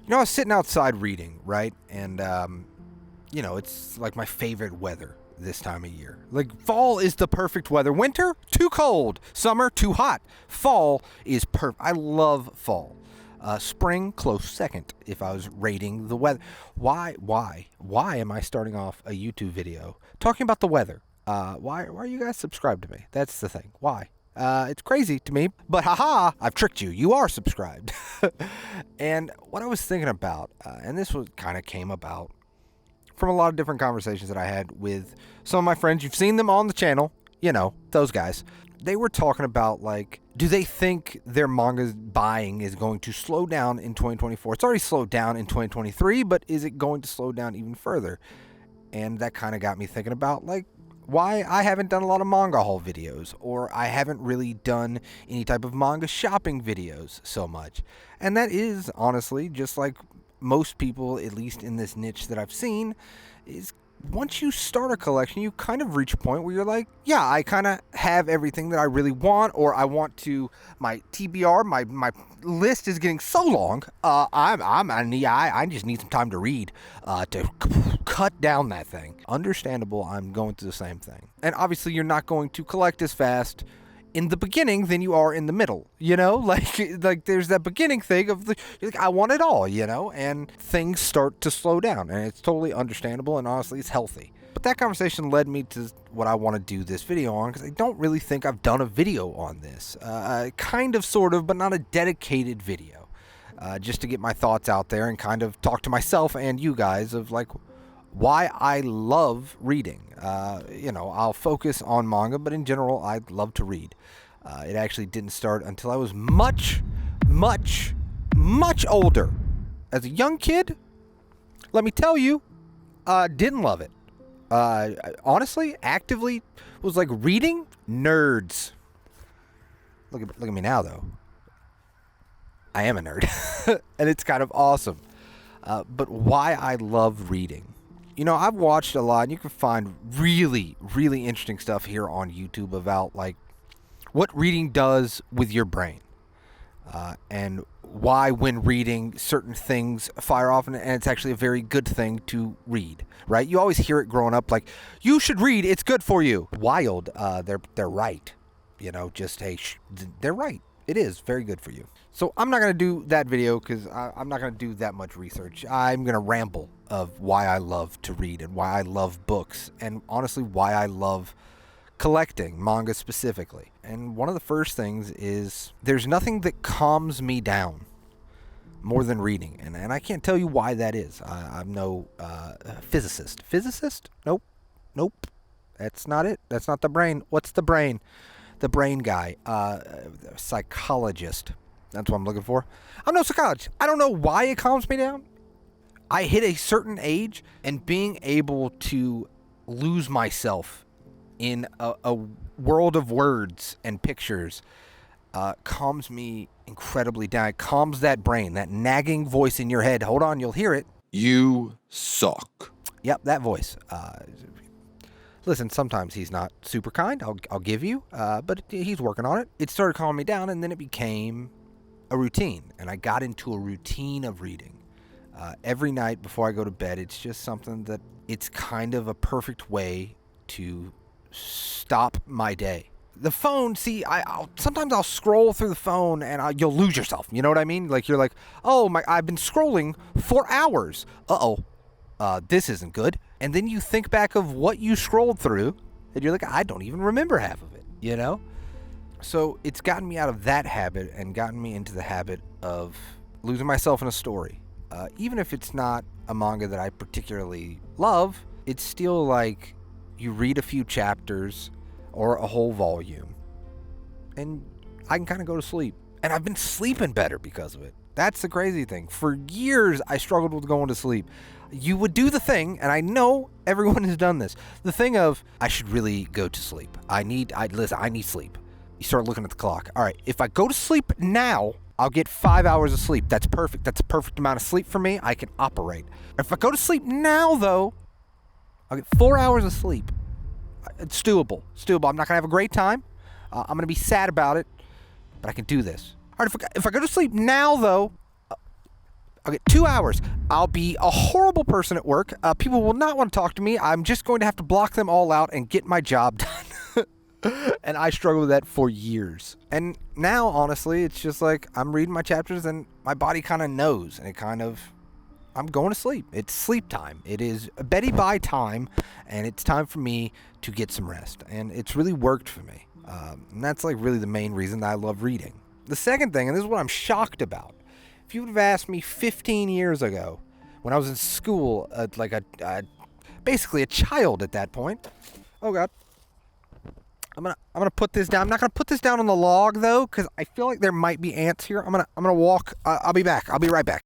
You know, I was sitting outside reading, right? And, you know, it's like my favorite weather this time of year. Like, fall is the perfect weather. Winter, too cold. Summer, too hot. Fall is perfect. I love fall. Spring, close second if I was rating the weather. Why am I starting off a YouTube video talking about the weather? Why are you guys subscribed to me? That's the thing. Why? It's crazy to me, but haha, I've tricked you. You are subscribed. And what I was thinking about, and this was kind of came about from a lot of different conversations that I had with some of my friends. You've seen them on the channel, you know, those guys. They were talking about, like, do they think their manga buying is going to slow down in 2024? It's already slowed down in 2023, but is it going to slow down even further? And that kind of got me thinking about, like, why I haven't done a lot of manga haul videos, or I haven't really done any type of manga shopping videos so much. And that is, honestly, just like most people, at least in this niche that I've seen, is once you start a collection, you kind of reach a point where you're like, yeah, I kind of have everything that I really want, or I want to, my TBR, my list is getting so long, I just need some time to read, to cut down that thing. Understandable, I'm going through the same thing. And obviously you're not going to collect as fast in the beginning than you are in the middle, you know, like there's that beginning thing of you're like, I want it all, you know, and things start to slow down, and it's totally understandable, and honestly, it's healthy. But that conversation led me to what I want to do this video on, because I don't really think I've done a video on this, kind of, sort of, but not a dedicated video, just to get my thoughts out there and kind of talk to myself and you guys of, like, why I love reading. You know, I'll focus on manga, but in general, I love to read. It actually didn't start until I was much older. As a young kid, let me tell you, didn't love it. Honestly, actively was like reading nerds. Look at me now, though. I am a nerd, and it's kind of awesome. But why I love reading. You know, I've watched a lot, and you can find really, really interesting stuff here on YouTube about, like, what reading does with your brain, and why when reading certain things fire off, and it's actually a very good thing to read, right? You always hear it growing up, like, you should read, it's good for you. Wild, they're right. You know, just, hey, they're right. It is very good for you. So I'm not going to do that video because I'm not going to do that much research. I'm going to ramble of why I love to read and why I love books, and honestly why I love collecting manga specifically. And one of the first things is there's nothing that calms me down more than reading. And I can't tell you why that is. I'm no physicist. Physicist? Nope. That's not it. That's not the brain. What's the brain? The brain guy. Psychologist. That's what I'm looking for. I'm no psychologist. I don't know why it calms me down. I hit a certain age, and being able to lose myself in a world of words and pictures calms me incredibly down. It calms that brain, that nagging voice in your head. Hold on, you'll hear it. You suck. Yep, that voice. Listen, sometimes he's not super kind, I'll give you, but he's working on it. It started calming me down, and then it became a routine, and I got into a routine of reading. Every night before I go to bed, it's just something that it's kind of a perfect way to stop my day. The phone, see, sometimes I'll scroll through the phone and you'll lose yourself. You know what I mean? Like, you're like, oh my, I've been scrolling for hours. This isn't good. And then you think back of what you scrolled through, and you're like, I don't even remember half of it, you know? So it's gotten me out of that habit and gotten me into the habit of losing myself in a story. Even if it's not a manga that I particularly love, it's still like you read a few chapters or a whole volume, and I can kind of go to sleep. And I've been sleeping better because of it. That's the crazy thing. For years, I struggled with going to sleep. You would do the thing, and I know everyone has done this, the thing of, I should really go to sleep. I need sleep. You start looking at the clock. All right, if I go to sleep now, I'll get 5 hours of sleep. That's perfect. That's a perfect amount of sleep for me. I can operate. If I go to sleep now, though, I'll get 4 hours of sleep. It's doable. I'm not going to have a great time. I'm going to be sad about it, but I can do this. All right, if I go to sleep now, though, I'll get 2 hours. I'll be a horrible person at work. People will not want to talk to me. I'm just going to have to block them all out and get my job done. And I struggled with that for years. And now, honestly, it's just like I'm reading my chapters and my body kind of knows. And I'm going to sleep. It's sleep time. It is Betty Bye time. And it's time for me to get some rest. And it's really worked for me. And that's like really the main reason that I love reading. The second thing, and this is what I'm shocked about. If you would have asked me 15 years ago, when I was in school, basically a child at that point. Oh God, I'm gonna put this down. I'm not gonna put this down on the log though, because I feel like there might be ants here. I'm gonna walk. I'll be back. I'll be right back.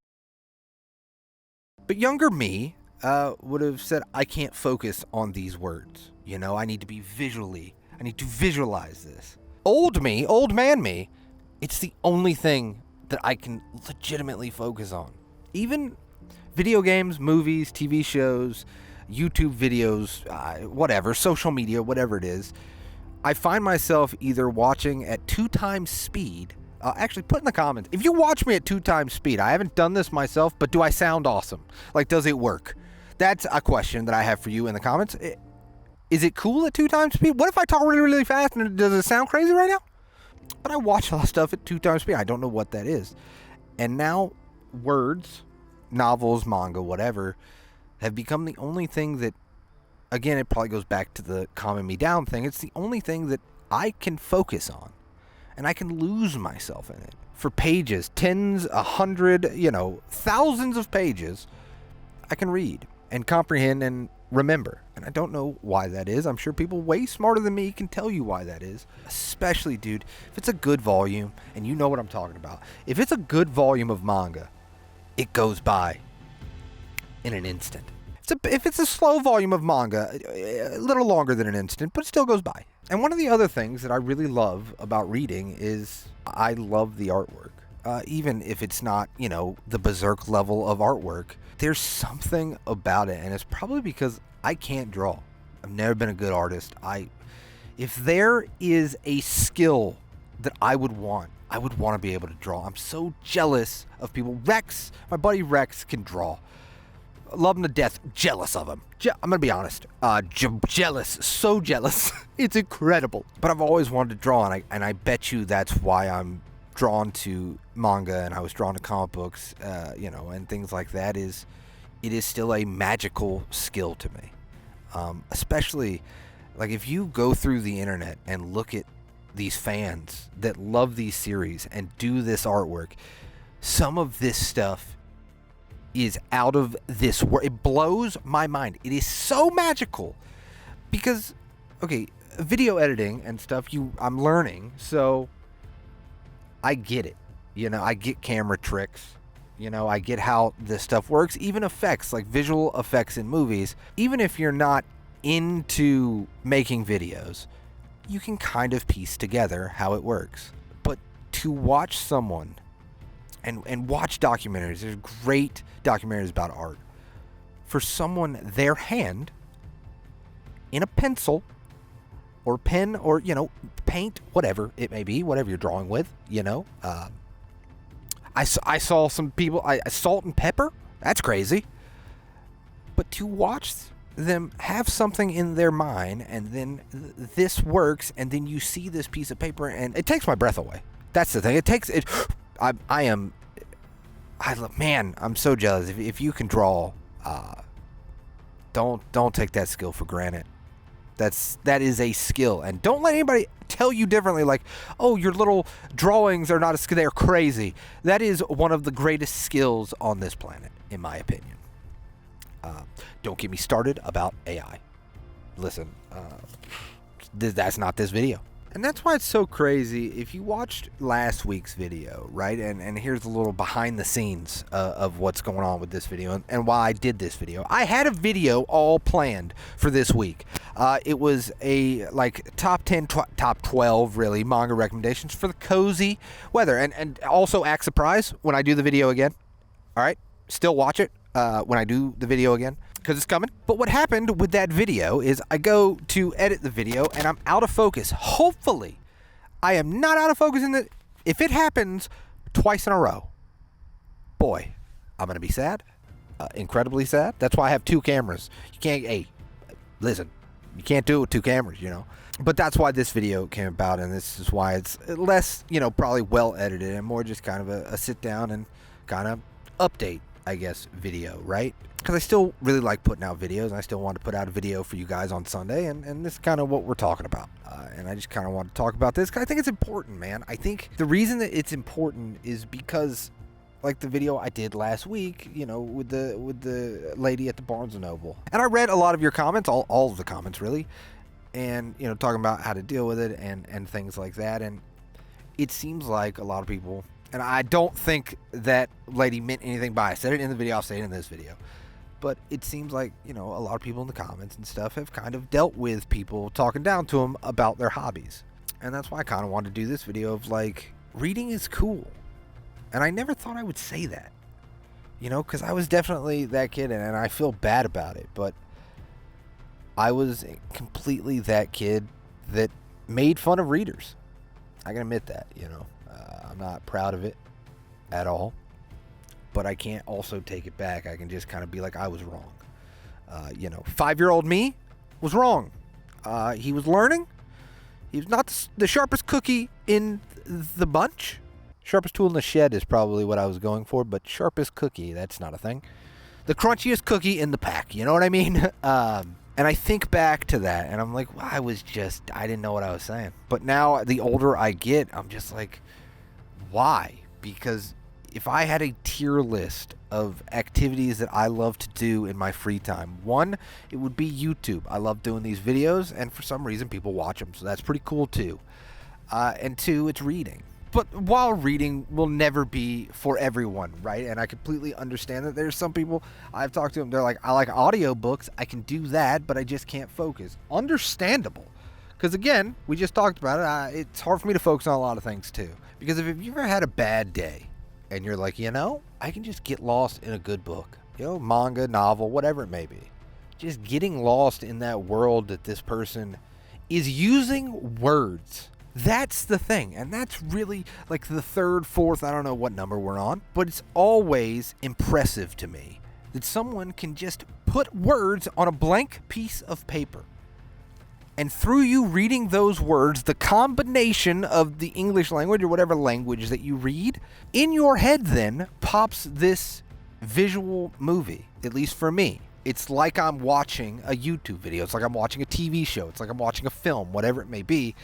But younger me would have said, I can't focus on these words. I need to visualize this. Old man me, it's the only thing that I can legitimately focus on. Even video games, movies, TV shows, YouTube videos, whatever, social media, whatever it is, I find myself either watching at 2 times speed. Actually, put in the comments, if you watch me at 2 times speed, I haven't done this myself, but do I sound awesome? Like, does it work? That's a question that I have for you in the comments. Is it cool at 2 times speed? What if I talk really, really fast and does it sound crazy right now? But I watch a lot of stuff at 2 times speed. I don't know what that is. And now words, novels, manga, whatever, have become the only thing that, again, it probably goes back to the calming me down thing. It's the only thing that I can focus on. And I can lose myself in it. For pages, tens, 100, thousands of pages, I can read and comprehend and remember. And I don't know why that is. I'm sure people way smarter than me can tell you why that is. Especially, dude, if it's a good volume, and you know what I'm talking about. If it's a good volume of manga, it goes by in an instant. If it's a slow volume of manga, a little longer than an instant, but it still goes by. And one of the other things that I really love about reading is I love the artwork. Even if it's not, the berserk level of artwork, there's something about it, and it's probably because I can't draw. I've never been a good artist. If there is a skill that I would want to be able to draw. I'm so jealous of people. Rex, my buddy Rex, can draw. Love him to death. Jealous of him. I'm gonna be honest. Jealous. So jealous. It's incredible. But I've always wanted to draw, and I bet you that's why I'm drawn to manga, and I was drawn to comic books, and things like that. It is still a magical skill to me. Especially, like, if you go through the internet and look at these fans that love these series and do this artwork, some of this stuff is out of this world. It blows my mind. It is so magical because, okay, video editing and stuff, I'm learning, so I get it. I get camera tricks. I get how this stuff works. Even effects, like visual effects in movies, even if you're not into making videos, you can kind of piece together how it works. But to watch someone and watch documentaries, there's great documentaries about art. For someone, their hand in a pencil or pen or, paint, whatever it may be, whatever you're drawing with, I saw some people, salt and pepper, that's crazy. But to watch them have something in their mind, and then this works, and then you see this piece of paper, and it takes my breath away. That's the thing. It takes it. I'm so jealous. If you can draw, don't take that skill for granted. That is a skill, and don't let anybody tell you differently. Like, oh, your little drawings are not a skill. They're crazy. That is one of the greatest skills on this planet, in my opinion. Don't get me started about AI. Listen, that's not this video. And that's why it's so crazy. If you watched last week's video, right, and here's a little behind the scenes of what's going on with this video and why I did this video. I had a video all planned for this week. It was a top 10, top 12 really manga recommendations for the cozy weather, and also act surprised when I do the video again. All right, still watch it when I do the video again, because it's coming. But what happened with that video is I go to edit the video and I'm out of focus. Hopefully I am not out of focus if it happens twice in a row, boy, I'm going to be sad, incredibly sad. That's why I have two cameras. You can't, hey, listen, you can't do it with two cameras, you know. But that's why this video came about, and this is why it's less, you know, probably well edited and more just kind of a sit down and kind of update, I guess, video, right? Because I still really like putting out videos, and I still want to put out a video for you guys on Sunday, and this is kind of what we're talking about. And I just kind of want to talk about this because I think it's important, man. I think the reason that it's important is because, like the video I did last week, you know, with the lady at the Barnes & Noble. And I read a lot of your comments, all of the comments, really, and, you know, talking about how to deal with it and things like that. And it seems like a lot of people, and I don't think that lady meant anything by it. I said it in the video, I'll say it in this video. But it seems like, you know, a lot of people in the comments and stuff have kind of dealt with people talking down to them about their hobbies. And that's why I kind of wanted to do this video of, like, reading is cool. And I never thought I would say that, you know, because I was definitely that kid, and I feel bad about it. But I was completely that kid that made fun of readers. I can admit that, you know. I'm not proud of it at all. But I can't also take it back. I can just kind of be like, I was wrong. You know, 5-year-old me was wrong. He was learning. He was not the sharpest cookie in the bunch. Sharpest tool in the shed is probably what I was going for, but sharpest cookie, that's not a thing. The crunchiest cookie in the pack, you know what I mean? And I think back to that, and I'm like, well, I didn't know what I was saying. But now, the older I get, I'm just like, why? Because if I had a tier list of activities that I love to do in my free time, one, it would be YouTube. I love doing these videos, and for some reason, people watch them, so that's pretty cool, too. And two, it's reading. But while reading will never be for everyone, right? And I completely understand that there's some people, I've talked to them, they're like, I like audiobooks, I can do that, but I just can't focus. Understandable. Because again, we just talked about it, it's hard for me to focus on a lot of things too. Because if you've ever had a bad day, and you're like, you know, I can just get lost in a good book, you know, manga, novel, whatever it may be. Just getting lost in that world that this person is using words. That's the thing. And that's really like the third, fourth, I don't know what number we're on, but it's always impressive to me that someone can just put words on a blank piece of paper. And through you reading those words, the combination of the English language or whatever language that you read, in your head then pops this visual movie, at least for me. It's like I'm watching a YouTube video. It's like I'm watching a TV show. It's like I'm watching a film, whatever it may be.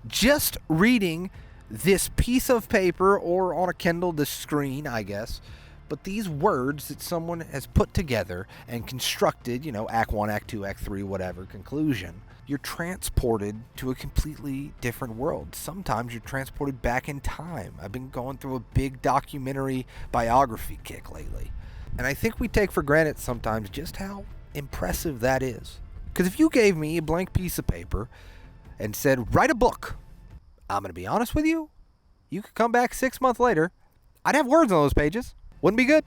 Just reading this piece of paper or on a Kindle, the screen, I guess. But these words that someone has put together and constructed, you know, Act 1, Act 2, Act 3, whatever, conclusion, you're transported to a completely different world. Sometimes you're transported back in time. I've been going through a big documentary biography kick lately. And I think we take for granted sometimes just how impressive that is. Because if you gave me a blank piece of paper and said, write a book, I'm going to be honest with you, you could come back 6 months later, I'd have words on those pages. Wouldn't be good.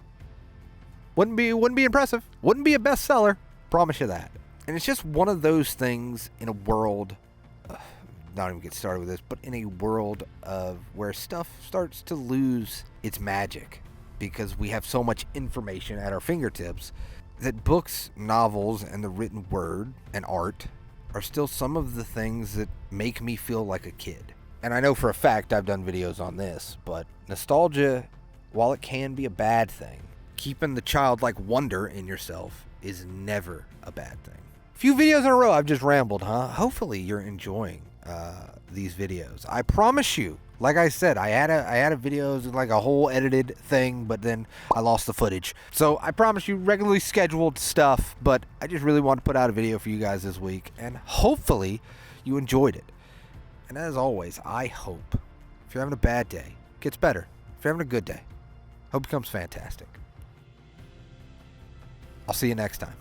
Wouldn't be impressive. Wouldn't be a bestseller. Promise you that. And it's just one of those things in a world, not even get started with this, but in a world of where stuff starts to lose its magic because we have so much information at our fingertips that books, novels, and the written word and art are still some of the things that make me feel like a kid. And I know for a fact I've done videos on this, but nostalgia, while it can be a bad thing, keeping the childlike wonder in yourself is never a bad thing. Few videos in a row I've just rambled, huh? Hopefully you're enjoying these videos. I promise you, like I said, I had a videos like a whole edited thing, but then I lost the footage. So I promise you regularly scheduled stuff, but I just really want to put out a video for you guys this week, and hopefully you enjoyed it. And as always, I hope if you're having a bad day, it gets better. If you're having a good day, hope it becomes fantastic. I'll see you next time.